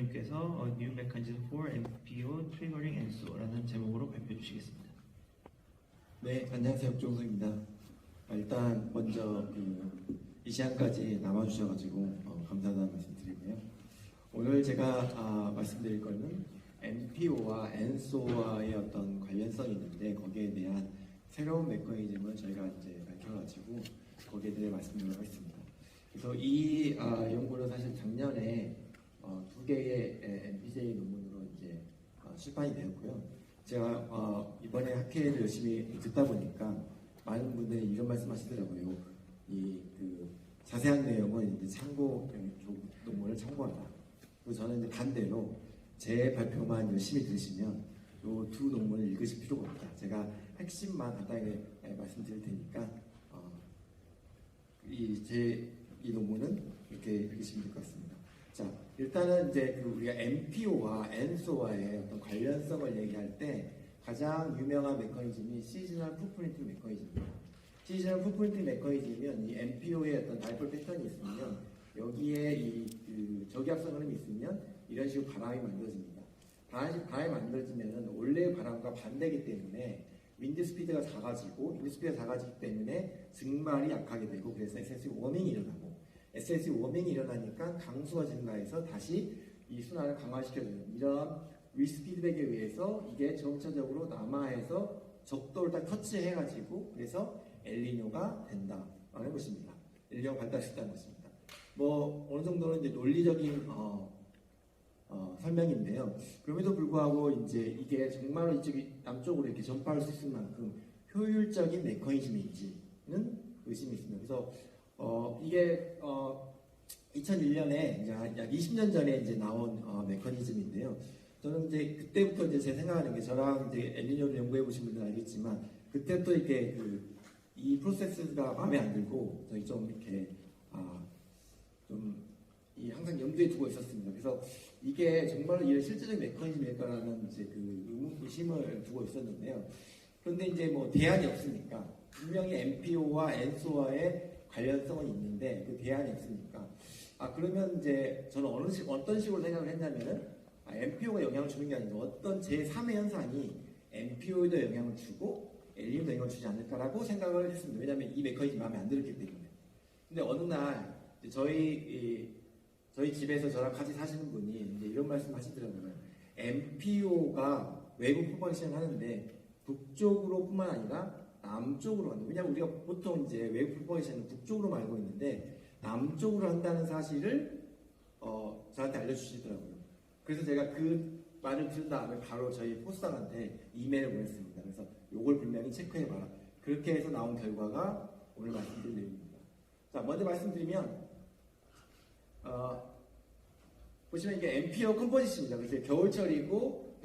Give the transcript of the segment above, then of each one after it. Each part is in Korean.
교수님께서 New Mechanism for MPO Triggering and SO라는 제목으로 발표해 주시겠습니다. 네, 안녕하세요. 박종석입니다. 일단 먼저 이 시간까지 남아주셔가지고 감사하다는 말씀 드리고요. 오늘 제가 말씀드릴 거는 MPO와 ENSO와의 어떤 관련성이 있는데 거기에 대한 새로운 메커니즘을 저희가 이제 밝혀가지고 거기에 대해 말씀드리도록 하겠습니다. 그래서 이 연구는 사실 작년에 두 개의 MPJ 논문으로 이제 출판이 되었고요. 제가 이번에 학회를 열심히 듣다 보니까 많은 분들이 이런 말씀하시더라고요. 자세한 내용은 이제 참고 논문을 참고하라. 그리고 저는 이제 반대로 제 발표만 열심히 들으시면 이 두 논문을 읽으실 필요가 없다. 제가 핵심만 간단하게 말씀드릴 테니까 이 논문은 이렇게 읽으시면 될 것 같습니다. 자, 일단은 이제 우리가 MPO와 ENSO와의 어떤 관련성을 얘기할 때 가장 유명한 메커니즘이 시즈널 풋프린팅 메커니즘입니다. 시즈널 풋프린팅 메커니즘이면 이 MPO의 어떤 다이폴 패턴이 있으면 여기에 이 저기압선 흐름이 있으면 이런 식으로 바람이 만들어집니다. 바람이 만들어지면 원래의 바람과 반대이기 때문에 윈드 스피드가 작아지기 때문에 증발이 약하게 되고 그래서 SSE 워밍이 일어나고 SSE 워밍이 일어나니까 강수가 증가해서 다시 이 순환을 강화시켜주는 이런 위스 피드백에 의해서 이게 점차적으로 남하해서 적도를 딱 터치해가지고 그래서 엘니뇨가 된다라는 것입니다. 엘니뇨가 발달했다는 것입니다. 뭐 어느 정도는 이제 논리적인 설명인데요. 그럼에도 불구하고 이제 이게 정말로 남쪽으로 이렇게 전파할 수 있을 만큼 효율적인 메커니즘인지는 의심이 있습니다. 그래서 이게 2001년에 이제 약 20년 전에 이제 나온 메커니즘인데요. 저는 이제 그때부터 이제 제 생각하는 게 저랑 이제 엘니뇨를 연구해 보신 분들은 알겠지만 그때부터 이렇게 이 프로세스가 마음에 안 들고 저희 좀 이렇게 항상 염두에 두고 있었습니다. 그래서 이게 정말로 이런 실제적인 메커니즘일까라는 이제 의심을 두고 있었는데요. 그런데 이제 뭐 대안이 없으니까 분명히 MPO와 ENSO와의 관련성은 있는데 그 대안이 없으니까 그러면 이제 저는 어떤 식으로 생각을 했냐면은 MPO가 영향을 주는 게 아니라 어떤 제3의 현상이 MPO에도 영향을 주고 엘니뇨도 영향을 주지 않을까라고 생각을 했습니다. 왜냐하면 이 메커니즘이 마음에 안 들었기 때문에. 근데 어느 날 저희 집에서 저랑 같이 사시는 분이 이제 이런 말씀 하시더라고요. MPO가 외부 프로파게이션을 하는데 북쪽으로 뿐만 아니라 남쪽으로 한다. 왜냐하면 우리가 보통 이제 외부 프로파게이션은 북쪽으로 알고 있는데 남쪽으로 한다는 사실을 저한테 알려주시더라고요. 그래서 제가 그 말을 들은 다음에 바로 저희 포스터한테 이메일을 보냈습니다. 그래서 요걸 분명히 체크해봐라. 그렇게 해서 나온 결과가 오늘 말씀드릴 내용입니다. 자, 먼저 말씀드리면 보시면 이게 MPO 컴포지션입니다. 그래서 겨울철이고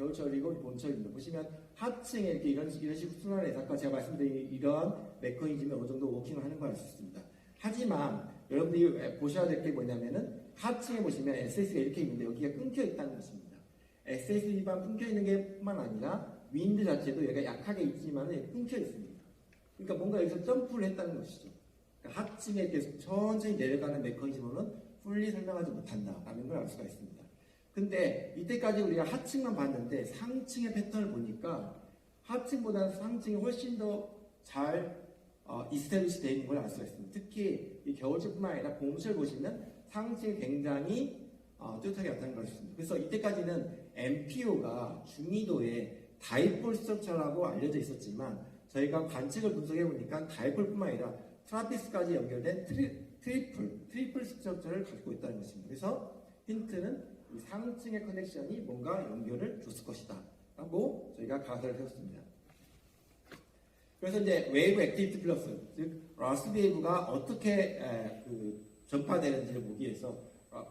봄철입니다. 보시면 하층에 이렇게 이런 식으로 순환해서 아까 제가 말씀드린 이런 메커니즘이 어느 정도 워킹을 하는 걸 알 수 있습니다. 하지만 여러분들이 보셔야 될 게 뭐냐면은 하층에 보시면 SS가 이렇게 있는데 여기가 끊겨 있다는 것입니다. SS만 끊겨 있는 게 뿐만 아니라 윈드 자체도 여기가 약하게 있지만 끊겨 있습니다. 그러니까 뭔가 여기서 점프를 했다는 것이죠. 그러니까 하층에 계속 천천히 내려가는 메커니즘으로는 풀리 설명하지 못한다라는 걸 알 수가 있습니다. 근데 이때까지 우리가 하층만 봤는데 상층의 패턴을 보니까 하층보다는 상층이 훨씬 더 잘 이스태블리시 되어 있는 걸 알 수가 있습니다. 특히 이 겨울철뿐만 아니라 봄철 보시면 상층이 굉장히 뚜렷하게 나타나는 걸 알 수 있습니다. 그래서 이때까지는 MPO가 중위도의 다이폴 스트럭처라고 알려져 있었지만 저희가 관측을 분석해 보니까 다이폴뿐만 아니라 트라피스까지 연결된 트리플 스트럭처를 가지고 있다는 것입니다. 그래서 힌트는 이 상층의 커넥션이 뭔가 연결을 줬을 것이다 라고 저희가 가설을 세웠습니다. 그래서 이제 웨이브 액티비티 플러스, 즉 라스 웨이브가 어떻게 전파되는지를 보기 위해서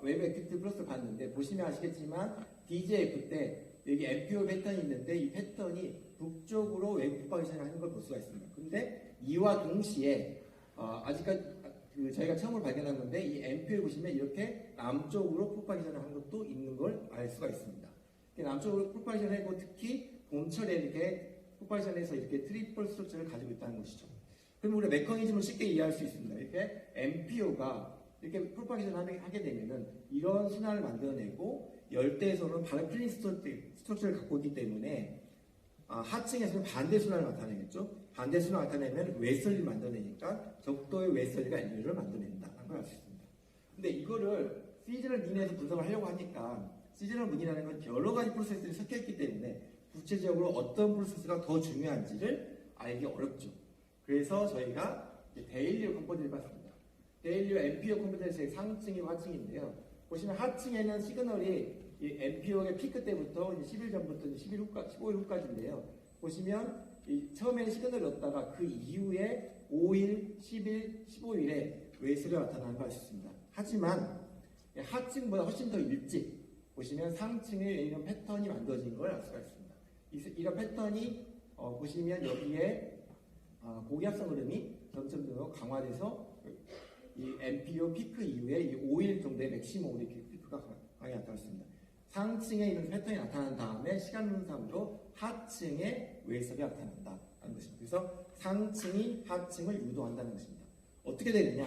웨이브 액티비티 플러스를 봤는데 보시면 아시겠지만 DJF 때 여기 MPO 패턴이 있는데 이 패턴이 북쪽으로 웨이브 프로파게이션을 하는 걸 볼 수가 있습니다. 근데 이와 동시에 아직까지 저희가 처음으로 발견한 건데 이 MPO에 보시면 이렇게 남쪽으로 프로파게이션을 하는 것도 있는 걸 알 수가 있습니다. 남쪽으로 프로파게이션을 하고 특히 봄철에 이렇게 프로파게이션에서 이렇게 트리플 스트럭처를 가지고 있다는 것이죠. 그럼 우리 메커니즘을 쉽게 이해할 수 있습니다. 이렇게 MPO가 이렇게 프로파게이션 하게 되면은 이런 순환을 만들어내고 열대에서는 바로 클린 스트럭처를 갖고 있기 때문에 하층에서는 반대 순환을 나타내겠죠. 반대 순환을 나타내면 웨슬리를 만들어내니까 적도의 웨슬리가 엘리뇨를 만들어낸다는 걸 알 수 있습니다. 근데 이거를 시즈널 린에서 분석을 하려고 하니까 시즈널 문이라는 건 여러 가지 프로세스들이 섞여 있기 때문에 구체적으로 어떤 프로세스가 더 중요한지를 알기 어렵죠. 그래서 저희가 데일리오 컴포즈를 봤습니다. 데일리오 앰피어 컴포즈의 상층이고 하층인데요. 보시면 하층에는 시그널이 이 앰피어의 피크 때부터 10일 전부터 15일 후까지인데요. 보시면 처음에는 시그널이 없다가 그 이후에 5일, 10일, 15일에 웨이스가 나타나는 걸 알 수 있습니다. 하지만 하층보다 훨씬 더 일찍 보시면 상층에 이런 패턴이 만들어진 걸 알 수가 있습니다. 이런 패턴이 보시면 여기에 고기압성 흐름이 점점 더 강화돼서 이 MPO 피크 이후에 이 5일 정도의 맥시멈 피크가 강하게 나타났습니다. 상층에 이런 패턴이 나타난 다음에 시간 분상으로 하층에 웨이스가 나타난다는 것입니다. 그래서 상층이 하층을 유도한다는 것입니다. 어떻게 되느냐?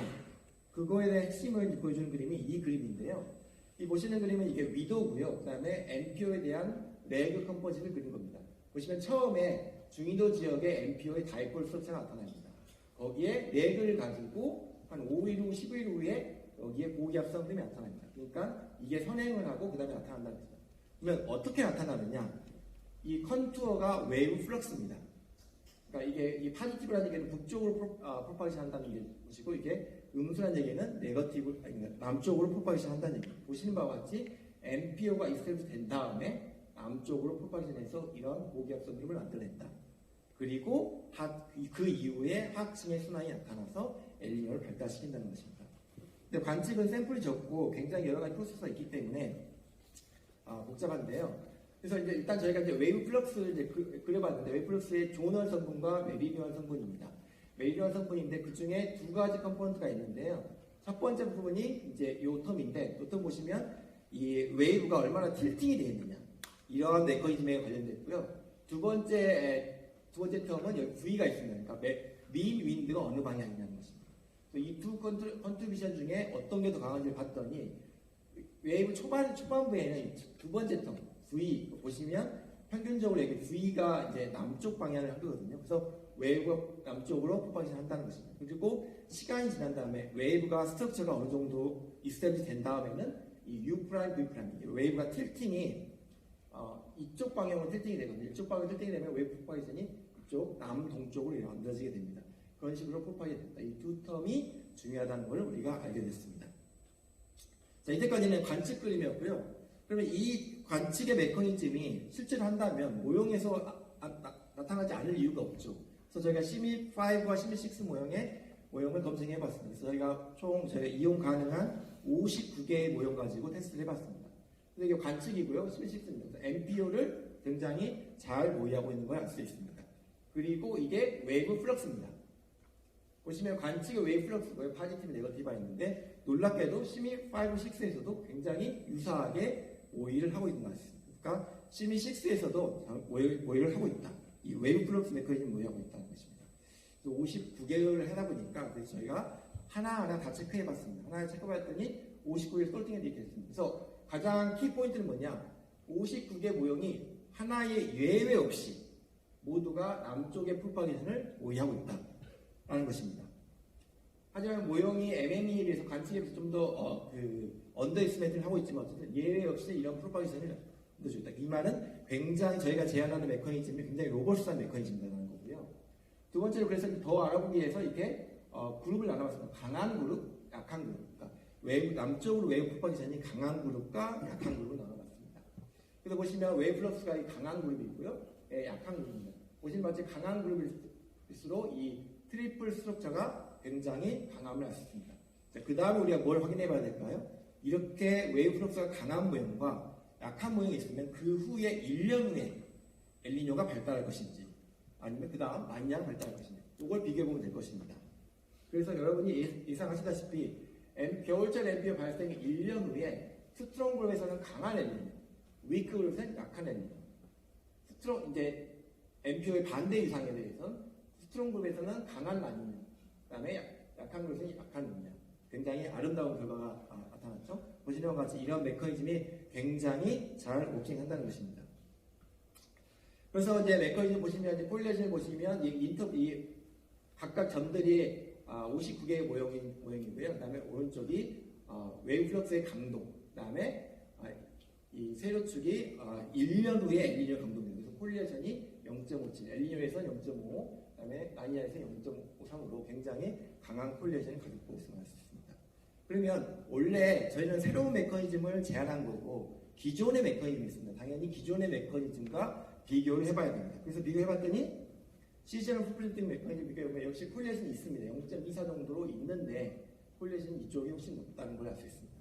그거에 대한 핵심을 보여주는 그림이 이 그림인데요. 이 보시는 그림은 이게 위도고요. 그 다음에 MPO에 대한 레그 컴포짓을 그린 겁니다. 보시면 처음에 중위도 지역에 MPO의 다이폴 스트럭처가 나타납니다. 거기에 레그를 가지고 한 5일 후, 10일 후에 여기에 고기압성 흐름이 나타납니다. 그러니까 이게 선행을 하고 그 다음에 나타난다는 거죠. 그러면 어떻게 나타나느냐? 이 컨투어가 웨이브 플럭스입니다. 그러니까 이게 이 파지티브라는 얘기는 북쪽으로 프로파게이션 한다는 것이고 이게 음수라는 얘기는 네거티브, 남쪽으로 프로파게이션 한다는 얘기입니다. 보시는 바와 같이 MPO가 이스테이트 된 다음에 남쪽으로 프로파게이션해서 이런 고기압성 흐름을 만들어낸다. 그리고 그 이후에 하층의 순환이 나타나서 엘니뇨를 발달시킨다는 것입니다. 근데 관측은 샘플이 적고 굉장히 여러 가지 프로세스가 있기 때문에 복잡한데요. 그래서 이제 일단 저희가 이제 웨이브 플럭스를 이제 그려봤는데 웨이브 플럭스의 조널 성분과 메리디언 성분입니다. 메리디언 성분인데 그 중에 두 가지 컴포넌트가 있는데요. 첫 번째 부분이 이제 요 텀인데 요 텀 보시면 이 웨이브가 얼마나 틸팅이 되어 있느냐 이런 메커니즘에 관련됐고요. 두 번째 텀은 여기 V가 있습니다. 그러니까 민 윈드가 어느 방향이냐는 것입니다. 이 두 컨트리뷰션 중에 어떤 게 더 강한지를 봤더니 웨이브 초반부에는 두 번째 텀 V 보시면 평균적으로 여기 V가 이제 남쪽 방향을 하거든요. 그래서 웨이브가 남쪽으로 프로파게이션 한다는 것입니다. 그리고 시간이 지난 다음에 웨이브가 스트럭처가 어느 정도 이스테블리시 된 다음에는 이 U 프라임, V 프라임 웨이브가 틸팅이 이쪽 방향으로 틸팅이 되거든요. 이쪽 방향으로 틸팅이 되면 웨이브 프로파게이션이 이쪽 남동쪽으로 만들어지게 됩니다. 그런 식으로 프로파게이션 된다. 이 두 텀이 중요하다는 걸 우리가 알게 됐습니다. 자, 이때까지는 관측 그림이었고요. 그러면 이 관측의 메커니즘이 실제로 한다면 모형에서 나타나지 않을 이유가 없죠. 그래서 저희가 시미5와 시미6 모형을 검증해 봤습니다. 그래서 저희가 총 이용 가능한 59개의 모형 가지고 테스트를 해봤습니다. 그래서 이게 관측이고요. 시미6입니다. MPO를 굉장히 잘 모의하고 있는 걸 알 수 있습니다. 그리고 이게 웨이브 플럭스입니다. 보시면 관측의 웨이브 플럭스고요. 파지티브, 네거티브가 있는데 놀랍게도 시미5, 6에서도 굉장히 유사하게 모의를 하고 있는 것 같습니다. 그러니까 시미6에서도 모의를 하고 있다. 이 웨이브 플럭스 메커니즘 모의하고 있다는 것입니다. 59개를 하다 보니까 그래서 저희가 하나하나 다 체크해 봤습니다. 하나하나 체크해 봤더니 59개 솔팅해 되게 됐습니다. 그래서 가장 키 포인트는 뭐냐? 59개 모형이 하나의 예외 없이 모두가 남쪽의 프로파게이션을 모의하고 있다라는 것입니다. 하지만 모형이 MME에 비해서 관측에 비해서 좀 더 언더 에스티메이트를 하고 있지만 어쨌든 예외 없이 이런 프로파게이션을 넣어줬다. 이 말은 굉장히 저희가 제안하는 메커니즘이 굉장히 로버스트한 메커니즘이라는 거고요. 두 번째로 그래서 더 알아보기 위해서 이렇게 그룹을 나눠봤습니다. 강한 그룹, 약한 그룹. 그러니까 남쪽으로 웨이브 프로파게이션이 강한 그룹과 약한 그룹을 나눠봤습니다. 그래서 보시면 웨이브 플럭스가 강한 그룹이 있고요. 약한 그룹입니다. 보시는 바와 같이 강한 그룹일수록 이 트리플 스트럭처가 굉장히 강함을 알 수 있습니다. 그 다음에 우리가 뭘 확인해 봐야 될까요? 이렇게 웨이브 플럭스가 강한 모형과 약한 모형이 있으면 그 후에 1년 후에 엘니뇨가 발달할 것인지 아니면 그 다음 만년 발달할 것인지 이걸 비교해보면 될 것입니다. 그래서 여러분이 예상하시다시피 겨울철 MPO 발생이 1년 후에 스트롱 그룹에서는 강한 엘니뇨, 위크 그룹에서는 약한 엘니뇨, 이제 MPO의 반대 유상에 대해서는 스트롱 그룹에서는 강한 라니뇨, 그 다음에 약한 그룹에서는 약한 라니뇨. 굉장히 아름다운 결과가 나타났죠. 보시는 것 같이 이런 메커니즘이 굉장히 잘 워킹한다는 것입니다. 그래서 이제 메커니즘 보시면 이제 폴리에이션을 보시면 이 각각 점들이 59개의 모형이고요. 그다음에 오른쪽이 웨이브 플럭스의 강도, 그다음에 이 세로축이 1년 후에 엘니뇨 강도입니다. 그래서 폴리에이션이 0.57, 엘니뇨에서 0.5, 그다음에 라니아에서 0.53으로 굉장히 강한 폴리에이션을 가지고 있음을 알 수 있습니다. 그러면 원래 저희는 새로운 메커니즘을 제안한 거고 기존의 메커니즘이 있습니다. 당연히 기존의 메커니즘과 비교를 해봐야 됩니다. 그래서 비교해봤더니 시즈널 풋프린팅 메커니즘 비교해보면 역시 폴리에이션이 있습니다. 0.24 정도로 있는데 폴리에이션이 이쪽이 훨씬 높다는 걸 알 수 있습니다.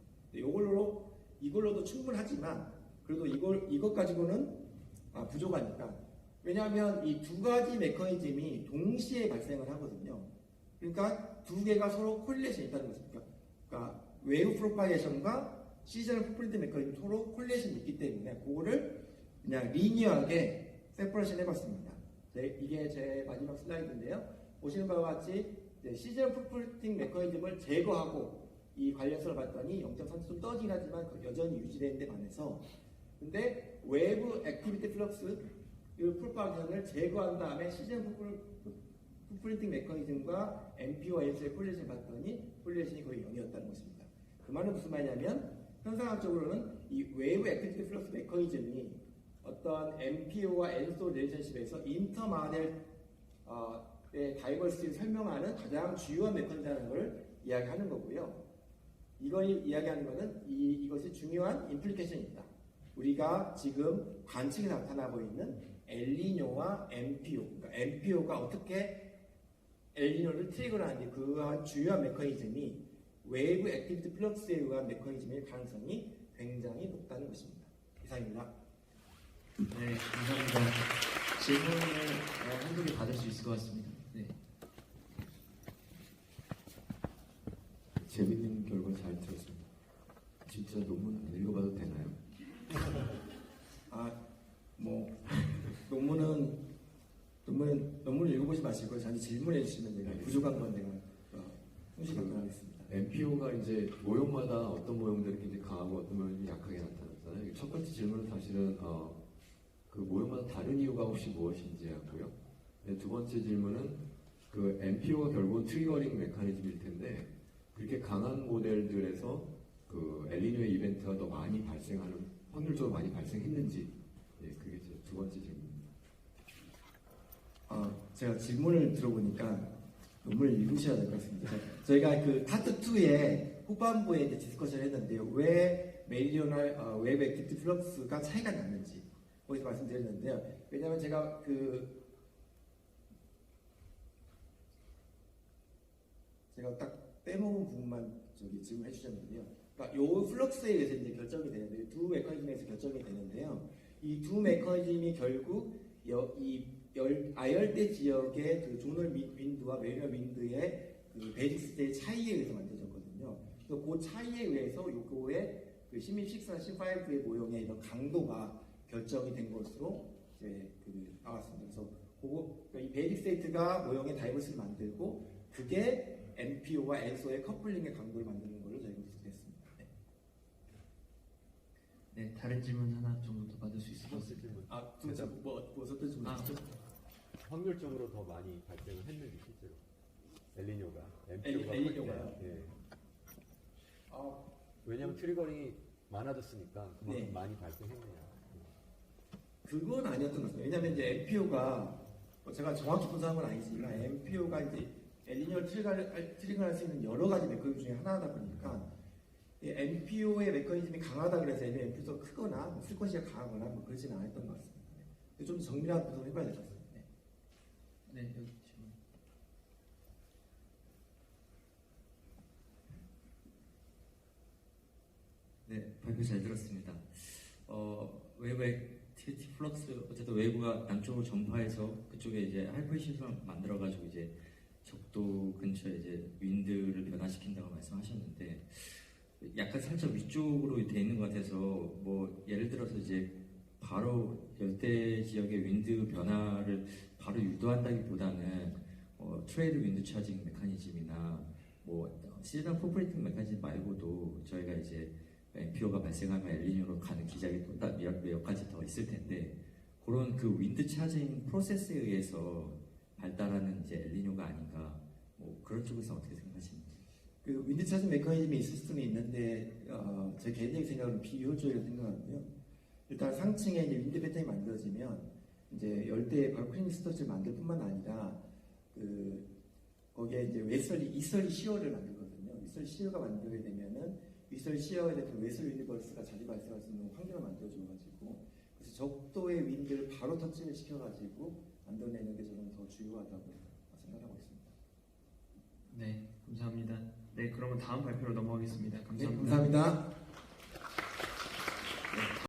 이걸로도 충분하지만 그래도 이것 가지고는 부족하니까. 왜냐하면 이 두 가지 메커니즘이 동시에 발생을 하거든요. 그러니까 두 개가 서로 콜리레이션이 있다는 것입니다. 그러니까 웨이브 프로파게이션과 시즈널 풋프린팅 메커니즘 서로 콜리레이션이 있기 때문에 그거를 그냥 리니어하게 세퍼레이션 해봤습니다. 이게 제 마지막 슬라이드인데요. 보시는 바와 같이 시즈널 풋프린팅 메커니즘을 제거하고 이 관련성을 봤더니 0.3 좀 떨어지긴 하지만 여전히 유지되는 데 반해서 근데 웨이브 액티비티 플럭스 이 프로파게이션을 제거한 다음에 시즈널 풋프린팅 메커니즘과 MP와 AS의 콜리레이션을 봤더니 콜리레이션이 거의 0이었다는 것입니다. 그 말은 무슨 말이냐면 현상학적으로는 이 웨이브 액티비티 플럭스 메커니즘이 어떤 MPO와 엔소 릴레이션십에서 인터마델의 다이버시티를 설명하는 가장 주요한 메커니즘이라는 걸 이야기하는 거고요. 이걸 이야기하는 것은 이것이 중요한 임플리케이션이 있다. 우리가 지금 관측에 나타나고 있는 엘니뇨와 MPO, 그러니까 MPO가 어떻게 엘니뇨를 트리거를 하는지 그러한 주요한 메커니즘이 웨이브 액티비티 플럭스에 의한 메커니즘일 가능성이 굉장히 높다는 것입니다. 이상입니다. 네, 감사합니다. 질문을 한두 개 받을 수 있을 것 같습니다. 네. 재밌는 결과 잘 들었습니다. 진짜 논문 안 읽어봐도 되나요? 논문을 읽어보지 마시고 저한테 질문해 주시면 제가 부족한 건 내가 충실히 답변하겠습니다. MPO가 이제 모형마다 어떤 모형들이 굉장히 강하고 어떤 모형이 약하게 나타났잖아요. 첫 번째 질문은 사실은 그 모형마다 다른 이유가 혹시 무엇인지였고요. 두 번째 질문은 그 MPO가 결국은 트리거링 메커니즘일 텐데 그렇게 강한 모델들에서 그 엘니뇨의 이벤트가 더 많이 발생하는 확률적으로 많이 발생했는지 그게 제 두 번째 질문입니다. 제가 질문을 들어보니까 논문을 읽으셔야 될 것 같습니다. 저희가 그 파트 2의 후반부에 이제 디스커션을 했는데요. 왜 메리디오널 웨이브 액티비티 플럭스가 차이가 났는지 거기서 말씀드렸는데요. 왜냐하면 제가 딱 빼먹은 부분만 질문해 주셨는데요. 그러니까 요 플럭스에 의해서 이제 결정이 되는데 두 메커니즘에서 결정이 되는데요. 이 두 메커니즘이 결국 이 아열대 지역의 그 조널 윈드와 메리너 윈드의 그 베리스의 차이에 의해서 만들어졌거든요. 그래서 그 차이에 의해서 요거의 그 시미6나 시5의 모형의 이런 강도가 결정이 된 것으로 이제 나왔습니다. 그래서 이 베리스테이트가 모형의 다이버스를 만들고 그게 MPO와 엔소의 커플링의 강도를 만드는 걸로 저희가 분석했습니다. 네, 다른 질문 하나 정도 더 받을 수 있을 것 같습니다. 어떤 질문이죠? 확률적으로 더 많이 발생을 했는지 실제로 엘니뇨가 엘니뇨가요? 예. 왜냐하면 트리거링이 많아졌으니까 그만큼 네. 많이 발생했네요. 그건 아니었던 것 같습니다. 왜냐하면 이제 MPO가 제가 정확히 분석한 건 아니지만 MPO가 이제 엘니뇨를 트리거할 수 있는 여러 가지 메커니즘 중에 하나다 보니까 MPO의 메커니즘이 강하다 그래서 MPO가 크거나 프리퀀시가 강하거나 그러지는 않았던 것 같습니다. 좀 정밀한 분석을 해봐야 될 것 같습니다. 네, 여기 질문. 네, 발표 잘 들었습니다. 웨이브 액티비티 플럭스 어쨌든 웨이브가 남쪽으로 전파해서 그쪽에 이제 하이퍼시스템을 만들어가지고 이제 적도 근처에 이제 윈드를 변화시킨다고 말씀하셨는데 약간 살짝 위쪽으로 돼 있는 것 같아서 뭐 예를 들어서 이제 바로 열대 지역의 윈드 변화를 바로 유도한다기보다는 트레이드 윈드 차징 메커니즘이나 뭐 시즈널 포프레이팅 메커니즘 말고도 저희가 이제 NPO가 발생하면 엘니뇨로 가는 기작이 또 몇 가지 더 있을 텐데 그런 그 윈드 차징 프로세스에 의해서 발달하는 이제 엘니뇨가 아닌가 뭐 그런 쪽에서 어떻게 생각하십니까? 그 윈드 차징 메커니즘이 있을 수는 있는데 제 개인적인 생각은 비효율적이라고 생각하고요. 일단 상층에 이제 윈드 패턴이 만들어지면 이제 열대 발크림 스터치를 만들 뿐만 아니라 그 거기에 이제 이설리 시어를 만들거든요. 이설리 시어가 만들게 되면은 이설리 시어에 대한 웨슬 유니버스가 자주 발생할 수 있는 환경을 만들어줘가지고 그래서 적도의 윈드를 바로 터치를 시켜가지고 만들어내는 게 저는 더 중요하다고 생각하고 있습니다. 네, 감사합니다. 네, 그러면 다음 발표로 넘어가겠습니다. 네, 감사합니다. 감사합니다.